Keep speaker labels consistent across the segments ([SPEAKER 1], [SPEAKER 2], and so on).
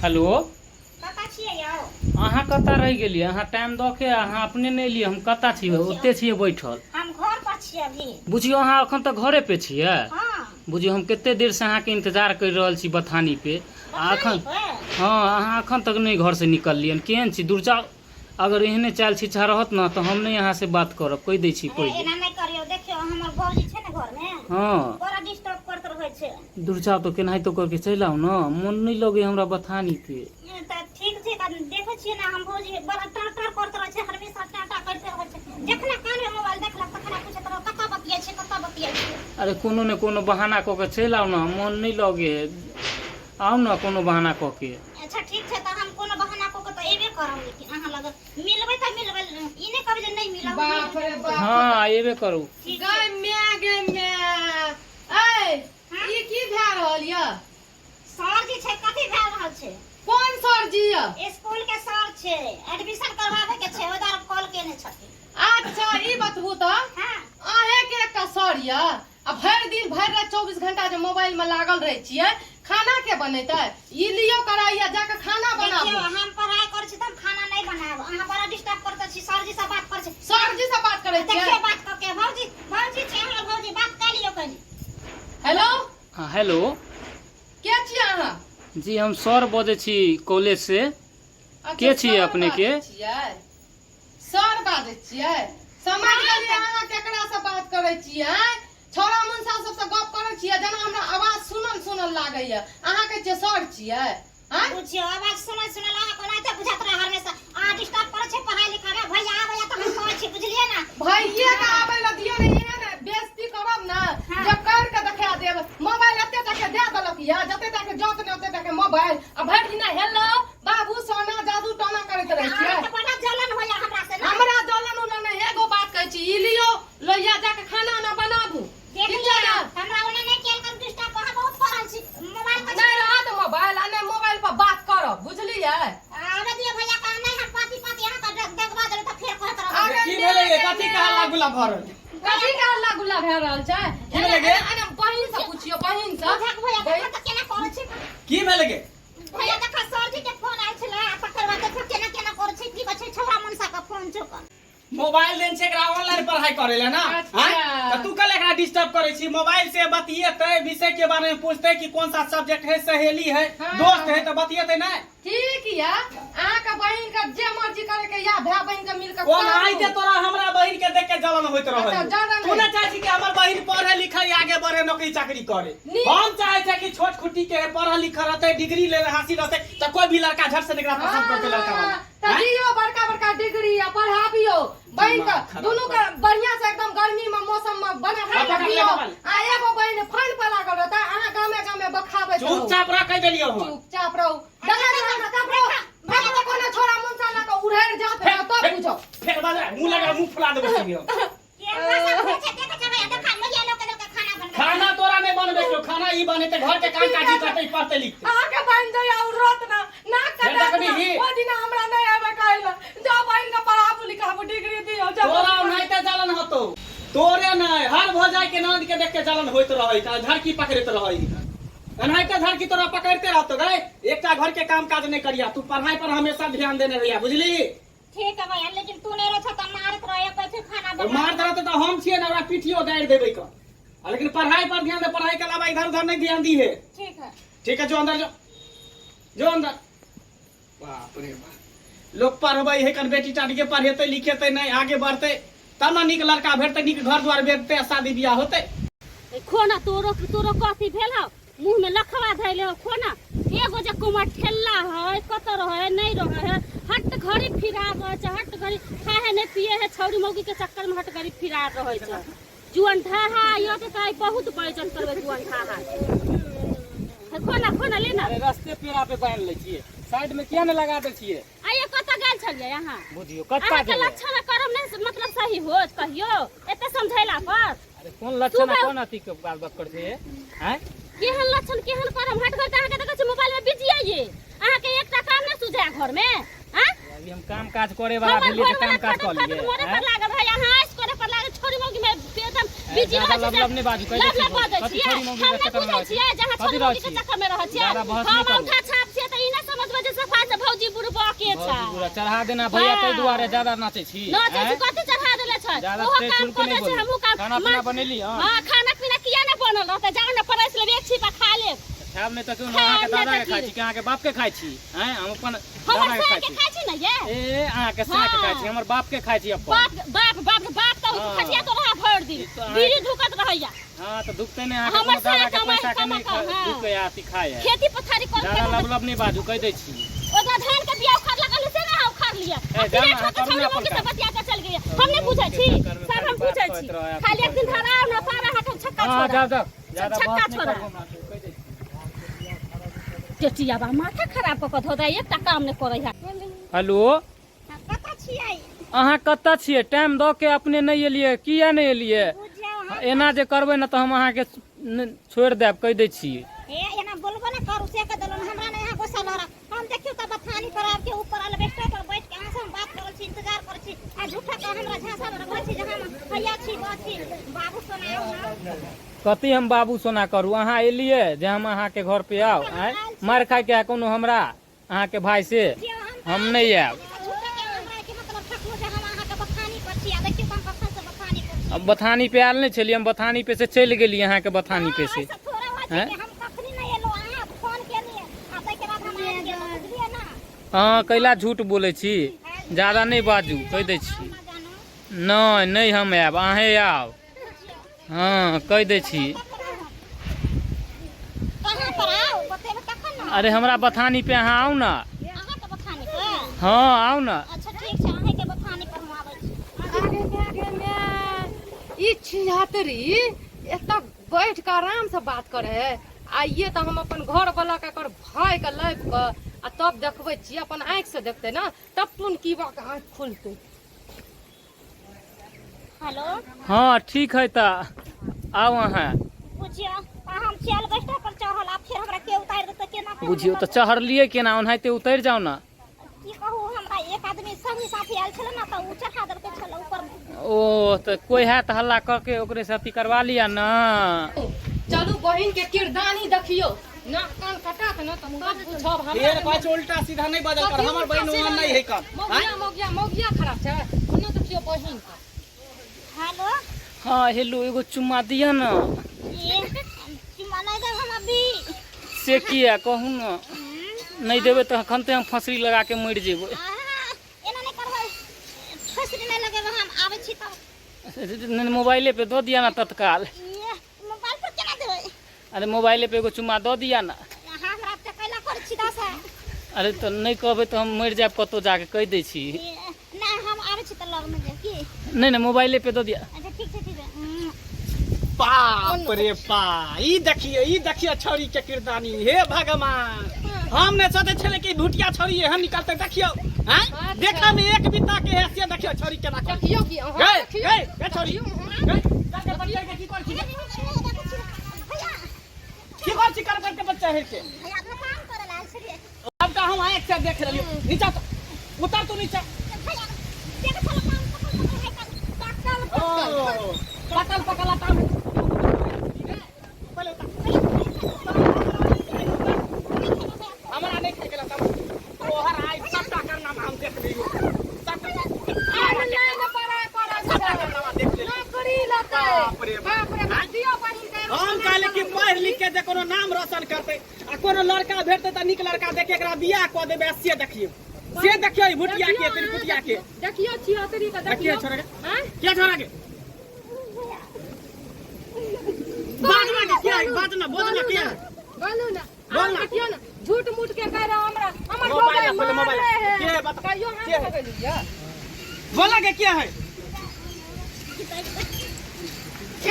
[SPEAKER 1] Hello
[SPEAKER 2] कता छियै यौ?
[SPEAKER 1] अहाँ कता रह गेलिए? अहाँ टाइम द के अहाँ अपने नहीं लिए। हम कता छिए? ओते छिए बैठल।
[SPEAKER 2] हम घर पर छियै अभी।
[SPEAKER 1] बुझियो अहाँ अखन तक घरे पे छिए।
[SPEAKER 2] हां
[SPEAKER 1] बुझियो हम केते देर से अहाँ के इंतजार कर रहल छी बथानी पे। अखन हाँ अहाँ अखन तक नहीं घर से निकललियन। केहन छी? दूर जाओ। अगर एहने चाल छिछा रहत ना तो हम नहीं यहाँ से बात करब। कह दै छी कोई
[SPEAKER 2] एना नहीं करियो। देखियो हमर भौजी छै ने घर में।
[SPEAKER 1] हाँ
[SPEAKER 2] बड़ा डिस्टर्ब करत रहै छै।
[SPEAKER 1] दूर जाओ तो केनाहि तो करके चल आओ ना। मन नहीं लगे हमरा बथानी पे।
[SPEAKER 2] त ठीक छै त देखै छियै ना हम भौजी बड़ा टाटर करत रहै छै। हमेशा टाटा करते रहै छै। जखना कान में मोबाइल देखलक तखना पूछत रह कता बतियै छै कता बतियै छै।
[SPEAKER 1] अरे कोनो ने कोनो बहाना क के चल आओ ना। मन नहीं लगे। आओ ना कोनो बहाना क के।
[SPEAKER 2] अच्छा ठीक छै त हम कोनो बहाना क के त एबे करब। लेकिन अहाँ लग मिलबै त मिलबै। ई नहीं कहबै जे नहीं मिलब।
[SPEAKER 3] बाप रे बाप।
[SPEAKER 1] हाँ एबे करू।
[SPEAKER 3] गय गे ए ई की भए रहल य?
[SPEAKER 2] सर जी छै कथि भए रहल छै?
[SPEAKER 3] कोन सर जी य?
[SPEAKER 2] स्कूल के सर छै। एडमिशन करवावे के छै। ओदार कॉल केने छथिन।
[SPEAKER 3] अच्छा ई बतबू त
[SPEAKER 2] हां
[SPEAKER 3] अहे के एकटा सर य। आ भरि दिन भरि रात 24 घंटा जे मोबाइल में लागल रहे छिए। खाना के बनेतै? ई लियो कराइया जाके खाना बनाबू।
[SPEAKER 2] देखियो हम पढ़ाई कर छी त खाना नहीं बनाब। अहाँ बड़ा डिस्टर्ब करत छी। सर जी से बात कर छी।
[SPEAKER 3] सर जी से बात करे छिए?
[SPEAKER 2] देखियो बात क के भौजी भौजी छै हमर भौजी बात कर लियो कनी।
[SPEAKER 3] हेलो
[SPEAKER 1] हाँ हेलो
[SPEAKER 3] के छिए अहाँ?
[SPEAKER 1] जी हम सर बजे छी कॉलेज से। के छिए अपने के?
[SPEAKER 3] सर बाजै छिए? समझ गेलिए अहाँ केकरा से बात करे छिए? छोरा मुंसा सबसे गप करे छिए जना हमरा आवाज सुनल लागैया। अहाँ के जे सर छिए? हां
[SPEAKER 2] बुझियो आवाज सुनल अहाँ को नहीं बुझत रहे हमेशा। आ डिस्टर्ब करे छै पढ़ाई लिखाई में। भैया आबे या त हम कहै छी बुझलिए ना।
[SPEAKER 3] भैया के आबे ल दियो ने। एहन बेइज्जती करब ना जे कर के देखा देब। मोबाइल एते तक दे देलक या जते तक जोत ने ओते तक मोबाइल। आ भरि दिन हेलो बाबू सोना जादू टोना करैत रहे छिए।
[SPEAKER 2] अहाँ बड़ा जलन होया हमरा से ना।
[SPEAKER 3] हमरा जलन उलन एगो बात कहै छी। ई लियो लोइया जाके खाना ना बनाबू।
[SPEAKER 2] देखियो ना हमरा ओने नहीं केल कर डिस्टर्ब। अहाँ बहुत पढ़ल छी। मोबाइल पर
[SPEAKER 3] नहीं रहत मोबाइल आ नहीं मोबाइल पर बात करब बुझलिए?
[SPEAKER 2] आवे दियो भैया का नहीं हम पाती अहाँ का देखबा देले त फेर कहत रह।
[SPEAKER 4] की भेलै गे? कथी का हल्ला गुल्ला भ रहल?
[SPEAKER 3] कथी का हल्ला गुल्ला भए रहल छै?
[SPEAKER 4] की भेलै गे?
[SPEAKER 3] अरे बहिन से पूछियो बहिन से।
[SPEAKER 2] बुझक भैया देखा त केना करे छै।
[SPEAKER 4] की भेलै गे?
[SPEAKER 2] भैया देखा सर जी के फोन आइल छले। तकर बाद देखा केना केना करे छै। की बचे छोरा मनसा का फोन छ।
[SPEAKER 4] मोबाइल देन छै एकरा ऑनलाइन पढ़ाई करे ले ना।
[SPEAKER 3] अच्छा।
[SPEAKER 4] हां त तू कल एकरा डिस्टर्ब करे छी। मोबाइल से बतिएते विषय के बारे में पूछते कि कौन सा सब्जेक्ट है, सहेली है,
[SPEAKER 3] हाँ।
[SPEAKER 4] दोस्त है तो बतिएते ना।
[SPEAKER 3] ठीक या अहाँ के बहिन के जे मर्जी करे के या भाई बहिन के मिल के
[SPEAKER 4] कोन आइते तोरा हमरा बहिन के देख के जलन होइत रहल।
[SPEAKER 3] अच्छा, जलन
[SPEAKER 4] तू ना चाहे छी कि हमर बहिन पढ़े लिखे आगे बढ़े नौकरी चाकरी करे। हम चाहे छै कि छोट खुट्टी के पढ़ल लिखल रहते डिग्री ले हासिल रहते त कोई भी लड़का झट से एकरा पसंद करते लड़का वाला।
[SPEAKER 3] त दियो बड़का बड़का डिग्री या पढ़ाबियो बहिन के दोनों के बढ़िया से एकदम गर्मी में मौसम में बना के दियो। आ एगो बहिन फोन पर लागल रहता। अहाँ गामे गामे बखाबे तो
[SPEAKER 4] चुपचाप रख देलियो हम।
[SPEAKER 3] चुपचाप रहो। देखा देखा कोनो छोरा मुंसा ना के उड़ेर जात रह तो बुझो।
[SPEAKER 4] फिर बाजा मुंह लगा मुंह फुला देबो छी। खाना तोरा नहीं बनबे के। खाना ई बनेते घर के काम काजी करते पढ़ते लिखते।
[SPEAKER 3] अहाँ के बहिन दे औरत ना
[SPEAKER 4] फिर देखबी ही।
[SPEAKER 3] ओ दिन हमरा नहीं आवे कहला जो बहिन के पढ़ाबू लिखाबू डिग्री दियो जब
[SPEAKER 4] तोरा ओनाइते जलन होतो। तोरे नहीं हर भौजाई के नंद के देख के जलन होइत रहै त झड़की पकड़ैत रहै। एनाइते झड़की तोरा पकड़ते रहतो गए। एकटा घर के काम काज नहीं करिया। तू पढ़ाई पर हमेशा ध्यान देने रहिया बुझली?
[SPEAKER 2] ठीक है भैया लेकिन तू नहीं रह त मारत रहे कैसे खाना बना।
[SPEAKER 4] मार दरत त हम छिए ना। ओकरा पीठियो दाइर देबै क। लेकिन पढ़ाई पर ध्यान दे। पढ़ाई के अलावा इधर उधर नहीं ध्यान दी है।
[SPEAKER 2] ठीक है
[SPEAKER 4] ठीक है जो अंदर जो अंदर। बाप रे बाप लोग पढ़बै है कन बेटी टाटी के पढ़ेते लिखेते नहीं आगे बढ़ते तब ना निक लड़का भेटते निक घर द्वार भेटते शादी बियाह होते।
[SPEAKER 5] खोना तोरो कथी भेल हौ? मुंह में लखवा धैले हो खोना। एगो जे कुमार ठेला है कत रहे नहीं रहे है। हट घड़ी फिरा रहे छ। हट घड़ी खाए नहीं पिए है। छौरी मौगी के चक्कर में हट घड़ी फिरा रहे छ। जुअन ढाहा यो के काई बहुत बयजन करबे जुअन ढाहा। खोना खोना लेना।
[SPEAKER 1] अरे रास्ते पेड़ा पे बांध ले छिए। साइड में किया न लगा दे छिए?
[SPEAKER 5] आइए कत गेल छलिए यहाँ?
[SPEAKER 1] बुझियो
[SPEAKER 5] अहाँ
[SPEAKER 1] कत्ता
[SPEAKER 5] के लक्षण करम नहीं मतलब सही होत कहियो एते समझैला पर।
[SPEAKER 1] अरे कौन लक्षण कौन अथी के बात बात करते हैं?
[SPEAKER 5] केहन लक्षण केहन करम हट घर अहाँ के देखै छी मोबाइल में बिजी आइए। अहाँ के एकटा काम नहीं सुझा घर में। हां
[SPEAKER 1] अभी हम काम काज करे वाला भेलिए त काम काज कर लिए।
[SPEAKER 5] मोरे पर लागे भाई अहाँ आइस करे पर लागे छोरी मौगी में एकदम बिजी रह छै।
[SPEAKER 1] लब नहीं बाजू कहि छी। कथि छोरी मौगी के चक्कर में रह छी?
[SPEAKER 5] जहाँ छोरी मौगी के चक्कर में रह छी। हम औंठा छाप छी त ई ना समझबै
[SPEAKER 1] तोरा चढ़ा देना भैया ताहि दुआरे ज्यादा नाचै छी
[SPEAKER 5] ना चाची कथि चढ़ा देले छै
[SPEAKER 1] ज्यादा
[SPEAKER 5] ओहो
[SPEAKER 1] तेज
[SPEAKER 5] काम
[SPEAKER 1] सुन के
[SPEAKER 5] करे
[SPEAKER 1] नहीं
[SPEAKER 5] छै
[SPEAKER 1] बोल
[SPEAKER 5] हमहू काम
[SPEAKER 1] खाना पीना बनेली हां
[SPEAKER 5] हां खाना पीना किया नहीं बनल रहते जाओ ना परस ले एक छिपा खा ले
[SPEAKER 1] खाब नहीं तो क्यों अहाँ के दादा के खाइ छी कि अहाँ के बाप के खाइ छी हैं हम अपन दादा
[SPEAKER 5] हमर
[SPEAKER 1] के
[SPEAKER 5] से
[SPEAKER 1] खाइ
[SPEAKER 5] के
[SPEAKER 1] छी
[SPEAKER 5] खाइ छी ना ये
[SPEAKER 1] ए अहाँ के साथ खाइ छी हमर बाप के खाइ छी अपन
[SPEAKER 5] बाप तो
[SPEAKER 1] हाँ।
[SPEAKER 5] खटिया तो रहा भर दिन
[SPEAKER 1] तो अहाँ-
[SPEAKER 5] बीड़ी धुकत रहैया
[SPEAKER 1] हां तो दुखते नहीं अहाँ के
[SPEAKER 5] हमर
[SPEAKER 1] अपन दादा
[SPEAKER 5] से
[SPEAKER 1] के
[SPEAKER 5] कमाई-
[SPEAKER 1] पैसा के नहीं
[SPEAKER 5] कमा-
[SPEAKER 1] दुख के आती खाए है
[SPEAKER 5] खेती पथारी कर
[SPEAKER 1] ज्यादा
[SPEAKER 5] के
[SPEAKER 1] लबलब नहीं बाजू कह दै छी
[SPEAKER 5] ओदा धान के बिया उखाड़ लगल से ना उखाड़ लिया
[SPEAKER 1] जाओ ना,
[SPEAKER 5] छोटे
[SPEAKER 1] करू ना
[SPEAKER 5] छोटे
[SPEAKER 1] अपन
[SPEAKER 5] के
[SPEAKER 1] काम।
[SPEAKER 5] बतिया के चल गई हम नहीं पूछै छी सब हम पूछै छी खाली एक दिन धराव ना पारा हट छक्का
[SPEAKER 1] हां
[SPEAKER 5] छोड़ा
[SPEAKER 1] जाओ ज्यादा
[SPEAKER 5] छक्का
[SPEAKER 1] बात नहीं
[SPEAKER 5] छोड़ा।
[SPEAKER 1] करबो ना कह दै छी
[SPEAKER 5] टेटिया बा माथा खराब क के धोदा एकटा काम नहीं करै है
[SPEAKER 1] हेलो
[SPEAKER 2] कतऽ छियै
[SPEAKER 1] अहाँ कतऽ छियै टाइम दऽ के अपने नहीं एलियै किया नहीं एलियै
[SPEAKER 2] बुझियौ हम
[SPEAKER 1] एना जे करबै ना तो हम अहाँ के छोड़ देब कह दै छी
[SPEAKER 2] ए एना बोलबो ना करू से के देलन हमरा ने यहाँ गुस्सा लड़ा हम देखियो त बथानी करार के ऊपर अलबेस्टर पर बैठ के अहाँ से हम बात करल छी इंतजार कर छी आ झूठा का हमरा झांसा रखल छी जहां हम भैया छी बाछी बाबू सुनाओ ना
[SPEAKER 1] कथी हम बाबू सोना करू अहाँ एलियै जे हम अहाँ के घर पे आओ आय मार खाय के है कोनो हमरा अहाँ के भाई से हम नहीं आयब
[SPEAKER 2] झूठा के हमरा के मतलब ठकलो जे हम अहाँ के बथानी पर छी आ देखियो हम कखन से बथानी पर छी
[SPEAKER 1] अब बथानी पे आयल नहीं छलियै हम बथानी पे से चलि गेलियै अहाँ के बथानी पे से
[SPEAKER 2] ऐसा थोड़ा हुआ छै
[SPEAKER 1] हैं?
[SPEAKER 2] कि हम कखनी नहीं एलो अहाँ फोन केलिए आ तै के बाद हम आ गेल बुझलिए ना
[SPEAKER 1] हाँ कैला झूठ बोलै छी ज्यादा नहीं बाजू कह दै छी
[SPEAKER 2] ना जानो
[SPEAKER 1] नहीं नहीं हम आयब अहें आउ हाँ कह दै छी
[SPEAKER 2] कहां पर आओ बतेबे कखन ना
[SPEAKER 1] अरे हमरा बथानी पे अहाँ आउ ना
[SPEAKER 2] अहाँ के बथानी पर
[SPEAKER 1] हाँ आउ ना
[SPEAKER 2] अच्छा ठीक छै अहाँ के बथानी पर हम आबै छी
[SPEAKER 3] ई छिहत्तरी एतऽ बैठ के आराम से बात करे है आइए तो हम अपन घर वाला के कर भाई के लाइक के आ तब देखबै छी अपन आँखि से देखते ना तब तुम की बा के आँख खुलते
[SPEAKER 2] हेलो
[SPEAKER 1] हाँ ठीक है तो आउ अहाँ
[SPEAKER 2] बुझियो हम चल बैठा पर चढ़ल आ फिर हमरा के उतार देते केना कहू
[SPEAKER 1] बुझियो तो चढ़लियै केना ओनाहिते उतर जाउ ना
[SPEAKER 2] की कहू हमरा एक आदमी संगी साथी आयल छले ना त उ चढ़ा देलकै छले ऊपर
[SPEAKER 1] ओ तो कोई है तो हल्ला करके ओकरे से अथी करवा लिया ना
[SPEAKER 3] चलू बहिन के किरदानी देखियो ना कान कटात ना त मुंह बुझब
[SPEAKER 4] फेर पाछ उल्टा सीधा नहीं बदल कर हमर बहन वहां नहीं है कर
[SPEAKER 3] मौगिया खराब छै ओना देखियो बहिन का
[SPEAKER 2] हेलो
[SPEAKER 1] हाँ हेलो एगो चुम्मा दिया ना
[SPEAKER 2] ये चुम्मा नहीं दे हम अभी
[SPEAKER 1] से किया कहू ना नहीं देवे तो खनते हम फंसरी लगा के मर जेबै
[SPEAKER 2] एना नहीं करबै फसरी नहीं लगे हम आबै छी त
[SPEAKER 1] मोबाइले पे दो दिया ना तत्काल
[SPEAKER 2] ये मोबाइल पर केना देबै
[SPEAKER 1] अरे मोबाइले पे एगो चुम्मा दो दिया ना
[SPEAKER 2] हमरा त कैला कर छी दास
[SPEAKER 1] अरे तो नहीं कहबै तो हम मर जाब कतौ जाके कह दै छी
[SPEAKER 2] नहीं हम आबै छी त लग में जे की
[SPEAKER 1] नहीं नहीं मोबाइले पे दो दिया
[SPEAKER 2] अच्छा ठीक छै
[SPEAKER 4] बाप रे बा ई देखिए छोरी के किरदानी हे भगवान हम ने सोचे छले कि भुटिया छोरी हम निकलते देखियो हैं देखा में एक बिता के हैसियत देखियो छोरी केना कर
[SPEAKER 3] देखियो की अहाँ देखियो
[SPEAKER 4] गए छोरी गए जाके बतिया के की कर छी
[SPEAKER 2] भैया
[SPEAKER 4] की कर छी कर के बच्चा है के
[SPEAKER 2] भैया तो काम करे ला छलिए
[SPEAKER 4] अब का हम आए से देख रहियो नीचा उतर तू नीचा
[SPEAKER 2] भैया देख चल काम
[SPEAKER 4] पकल पकल काम हमरा नहीं खाई गेला तब तोहर आई सबटा करना हम देख लियो
[SPEAKER 3] अरे ना पड़ा
[SPEAKER 4] देख ले
[SPEAKER 3] नौकरी लते
[SPEAKER 4] बाप रे
[SPEAKER 3] बाप रे दियो बहिन के
[SPEAKER 4] हम कहले कि पढ़ लिख के जे कोनो नाम रोशन करते आ कोनो लड़का भेटते त निक लड़का देख के एकरा बियाह क देबे से देखियो से देखियो ई भुटिया के तेरी भुटिया के
[SPEAKER 3] देखियो छिहत्तरी का
[SPEAKER 4] देखियो
[SPEAKER 3] देखियो
[SPEAKER 4] छोरा के
[SPEAKER 3] हैं
[SPEAKER 4] क्या छोरा के बाजना के क्या बाजना बोलना क्या
[SPEAKER 3] बोलू ना
[SPEAKER 4] बोल ना।
[SPEAKER 3] देखियो ना झूठ मूठ के कह रहा हमरा हमर
[SPEAKER 4] मोबाइल
[SPEAKER 3] मोबाइल
[SPEAKER 4] खोलो, मोबाइल। के बता-
[SPEAKER 3] कहियो
[SPEAKER 4] के
[SPEAKER 3] हम
[SPEAKER 4] है?
[SPEAKER 3] बगलिया
[SPEAKER 4] बोला के क्या है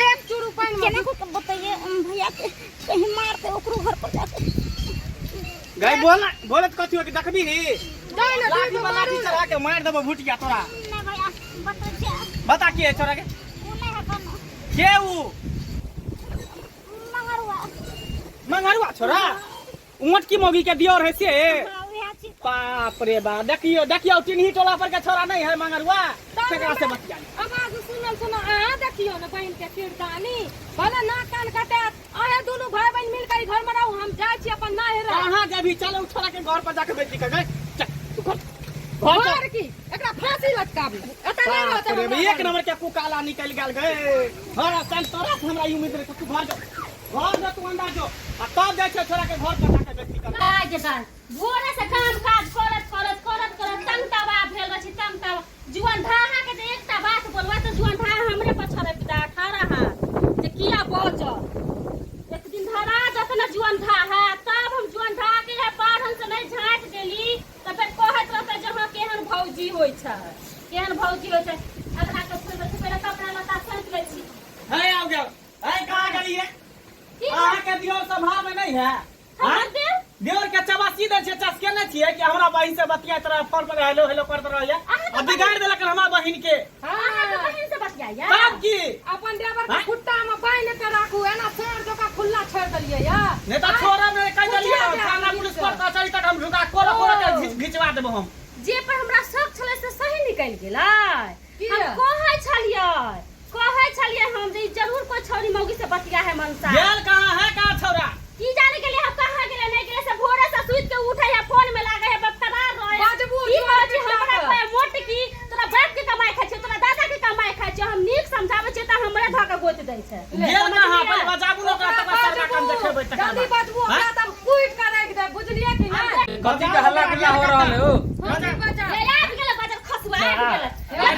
[SPEAKER 3] एक चूरू पानी में
[SPEAKER 2] केना को बताइए भैया के कहीं मारते ओकरो घर पर जाके
[SPEAKER 4] गई बोला बोलत कथि हो कि देखबी नी
[SPEAKER 3] जाए ना
[SPEAKER 4] लाठी वाला लाठी चढ़ा के मार देबो भुटिया तोरा
[SPEAKER 2] नहीं भैया बता छे
[SPEAKER 4] बता की है छोरा के
[SPEAKER 2] उ नहीं है कोनो
[SPEAKER 4] के ऊ
[SPEAKER 2] मंगरुआ
[SPEAKER 4] मंगरुआ छोरा ऊंट की मोगी के दियोर है से
[SPEAKER 2] हां वही छी
[SPEAKER 4] बाप रे बा देखियो तिनही टोला पर के छोरा नहीं है मंगरुआ केकरा से बतिया
[SPEAKER 3] आवाज सुनल आ देखियो ना बहन के किरदानी भले ना कान कटे आए दोनों भाई बहन मिल के घर में रहू हम जाय छी अपन ना हे रह
[SPEAKER 4] कहां जभी चलो छोरा के घर पर जाके बेटी के गए चल तू घर घर
[SPEAKER 3] घर की एकरा फांसी लटकाबी एता नहीं रहते
[SPEAKER 4] अरे
[SPEAKER 3] हमरा
[SPEAKER 4] एक नंबर के कुकाला निकल गेल गए घर सन तोरा से हमरा उम्मीद रहे तू घर जा तू अंदर जो आ तब जाय छै छोरा के घर पटा के व्यक्ति कर
[SPEAKER 5] आज सर भोरे से काम काज करत तंग तबा भेल अछि तंग तब जुआन ढाहा के जे एकटा बात बोलवा त जुआन ढाहा हमरे पछरे पिता 18 हाथ जे किया बच एक दिन धरा जत न जुआन ढाहा तब हम जुआन ढाहा के बाढ़न से नहीं झाट गेली त फिर कहत रहते जहां केहन भौजी होय छै अगला के फूल से पहले कपड़ा लता फेंक लै छी
[SPEAKER 4] है आ गया है कहां गई है अहाँ के दियोर स्वभाव में नहीं है
[SPEAKER 5] हमर देव
[SPEAKER 4] दियोर के चबासी दे छै चसकेने छियै कि हमरा बहिन से बतियात रह फोन पर हेलो हेलो करत रहैया अब बिगाड़ देलक हमरा बहिन के
[SPEAKER 5] अहाँ के बहिन से बतियाया
[SPEAKER 4] तब की
[SPEAKER 3] अपन देवर के खुट्टा में बांध के राखू एना शेर जका खुला छोड़ देलिए या
[SPEAKER 4] नेता छोरा में कह देलिए थाना पुलिस पर कचहरी तक हम ढुका कोरा के घिचवा देबो हम
[SPEAKER 5] जे पर हमरा शक छले से सही निकल गेलै हम कहै छलिए हम जे जरूर कोई छौरी मौगी से बतिया है मनसा
[SPEAKER 4] गेल कहां है का छोरा
[SPEAKER 5] की जाने के लिए हम कहां गेले नहीं गेले से भोरे से सुइत के उठे है फोन में लागे है बकरार रहे
[SPEAKER 3] बाजबू
[SPEAKER 5] की कहै छी हमरा पे मोट की तोरा बाप के कमाई खाइ छै तोरा दादा के कमाई खाइ छै हम नीक समझाबै छी त हमरे धक गोत दै छै
[SPEAKER 4] गेल कहां पर बजाबू लोग तक सरका काम देखेबै तक
[SPEAKER 3] जल्दी बाजबू हमरा त कुइट के राख दे बुझलिए कि नहीं
[SPEAKER 1] कथी के हल्ला गुल्ला हो रहल है ओ
[SPEAKER 5] ले आबि गेले बाजार खसुआ आबि गेले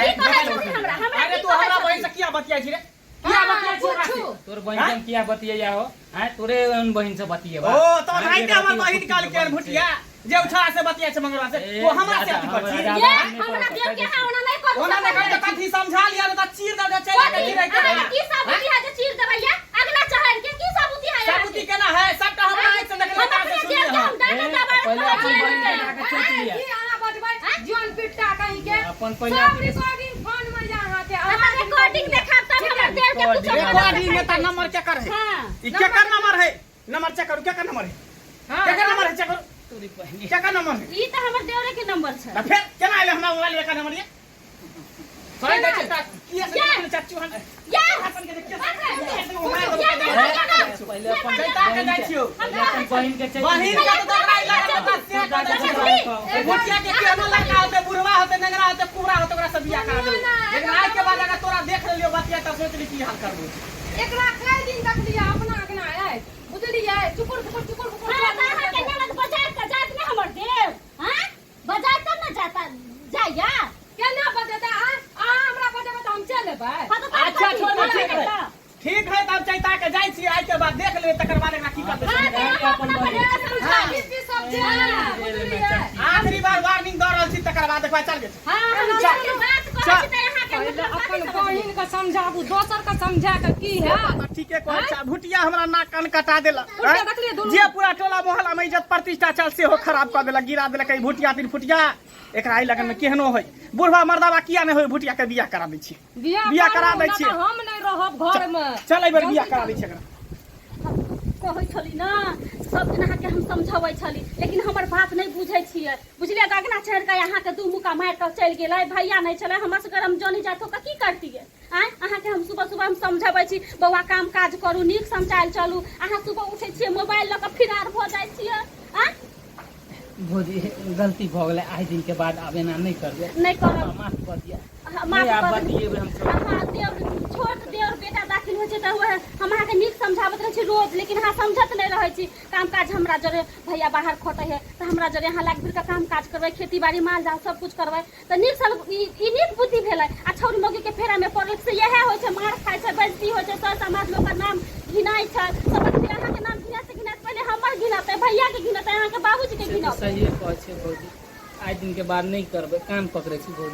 [SPEAKER 5] की कहै छी हमरा
[SPEAKER 4] अरे तू हमरा बहिन से किया बतियाई छी रे किया बतियाई छी हमरा से?
[SPEAKER 1] तोर बहिन से किया बतिया हो हैं तोरे उन बहिन से बतिएबा
[SPEAKER 4] ओ तो राइते हमर बहिन काल के भुटिया जे उठा से बतियाई छै मंगरवा से तो हमरा से अथी कर छी
[SPEAKER 5] ये हमरा देव के हां ओना नहीं करू
[SPEAKER 4] ओना ने कहै कथी समझा लिया त चीर दे चला के गिरै के
[SPEAKER 5] अरे की साबुती है जे चीर देबैया अगला चहर के की साबुती है
[SPEAKER 4] साबुती केना है सबटा हमरा आंख से देखले का से सुनिए हम
[SPEAKER 1] पहले अपन बहिन के जाके चेक लिया
[SPEAKER 3] की आना बजबै जीवन पिट्टा कहीं के
[SPEAKER 1] अपन पहले
[SPEAKER 3] सब रिकॉर्डिंग फोन में जहां के
[SPEAKER 5] हमरा रिकॉर्डिंग देखाब तब हमर देव के पूछो
[SPEAKER 4] रिकॉर्डिंग में त नंबर के कर है
[SPEAKER 5] हां
[SPEAKER 4] ई के कर नंबर है नंबर चेक करू के कर नंबर है के कर नंबर है चेक करू
[SPEAKER 1] तोरी बहिन
[SPEAKER 4] के कर नंबर है
[SPEAKER 5] ई त हमर देवरे के नंबर छै
[SPEAKER 4] त फिर केना आइले हमरा मोबाइल में का नंबर ये थोड़ा देख ता किया से चाचू हम
[SPEAKER 5] या
[SPEAKER 4] अपन के देख
[SPEAKER 1] पहले अपन बहिन के चेक
[SPEAKER 4] बहिन का तो लड़ाई लगा से का भुटिया के केना लड़का होते बुढ़वा होते नगरा होते पूरा होते ओकरा सब बियाह करा दे लेकिन आज के बाद अगर तोरा देख लियो बतिया त सोच ली की हाल करबो
[SPEAKER 3] एकरा कई दिन तक लिया अपना अगना है बुझलिए चुकुर
[SPEAKER 5] हां के ननद बाजार का जात में हमर देव हां बाजार तब न जाता जाया
[SPEAKER 3] केना बजता आ हमरा बजबै त हम चल लेबै
[SPEAKER 4] अच्छा छोड़ ठीक है तब चैता के जाई छी आज के बाद देख ले तकर बाद एकरा की करबे आखिरी बार वार्निंग द रहल छी तकर बाद देखबा चल गेल
[SPEAKER 3] अपन बहिन के समझाबू दोसर के समझा के की है
[SPEAKER 4] ठीके कहै छै भुटिया हमरा नाक कान कटा देलक
[SPEAKER 3] भुटिया देखलिए दुनू
[SPEAKER 4] जे पूरा टोला मोहल्ला में इज्जत प्रतिष्ठा चल से हो खराब कर देलक गिरा देलक ई भुटिया तीन फुटिया एकरा आई लगन में केहनो होय बुढ़वा मर्दावा किया नहीं होय भुटिया के बियाह करा दै छी बियाह करा दै छी
[SPEAKER 3] हम नहीं रहब घर में
[SPEAKER 4] चल एबर बियाह करा दै छी एकरा
[SPEAKER 5] कहै छली ना सब जना के हम समझाबै छली लेकिन हमर बात नहीं बुझै छियै बुझलिए गगना चढ़ के यहाँ के दू मुका मार के चल गेलै भैया नहीं चले हमरा से हम जानी जातो का की करतिए आय अहाँ के हम सुबह सुबह हम समझाबै छी बौआ काम काज करू नीक समझाइल चलू अहाँ सुबह उठै छियै मोबाइल ल के फिरार भ जाइ छियै आय
[SPEAKER 1] भोजी गलती भ गेलै आइ दिन के बाद आब एना नहीं करबे
[SPEAKER 5] नहीं करब
[SPEAKER 1] माफ कर दिया
[SPEAKER 5] माफ
[SPEAKER 1] आप
[SPEAKER 5] कर
[SPEAKER 1] बतिएबे हम सब
[SPEAKER 5] हाँ देव छोट देव बेटा दाखिल होइ छै त वह हम अहाँ के नीक समझाबत रहै छी रोज लेकिन अहाँ समझत नहीं रहै छी काम काज हमरा जरे भैया बाहर खटै है त हमरा जरे अहाँ लाग फिर के काम काज करबै खेती बाड़ी माल जाल सब कुछ करबै त नीक सब ई नीक बुद्धि भेलै आ छौरी मौगी के फेरा में पड़ल से यह होइ छै मार खाइ छै बेइज्जती होइ छै सर समाज लोग का नाम घिनाइ छै सब अहाँ के नाम घिना से घिना पहले हमर घिनाते भैया के घिनाते अहाँ के बाबूजी के घिनाते
[SPEAKER 1] सही कहै छै भोजी आइ दिन के बाद नहीं करबे काम पकड़े छी भोजी